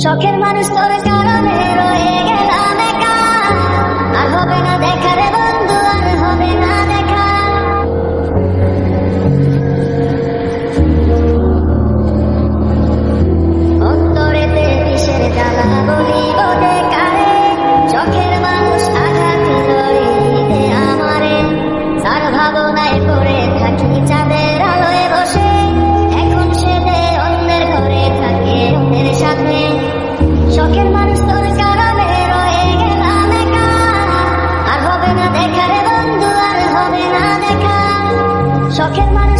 শখের মানুষ তোর কারণে রয়ে গেলাম একা, আর হবে না দেখা রে বন্ধু, আর হবে না দেখা। অন্তরেতে বিষের জ্বালা বলিব কারে, শখের মানুষ আঘাত দিতে আমারে। তার ভাবনায় পড়ে থাকি চাঁদের আলোয় বসে, এখন সে অন্যের ঘরে থাকে অন্যের সাথে। শখের মানুষ তোর কারণে রয়ে গেলাম একা, আর হবে না দেখা রে বন্ধু, আর হবে না দেখা। শখের মানুষ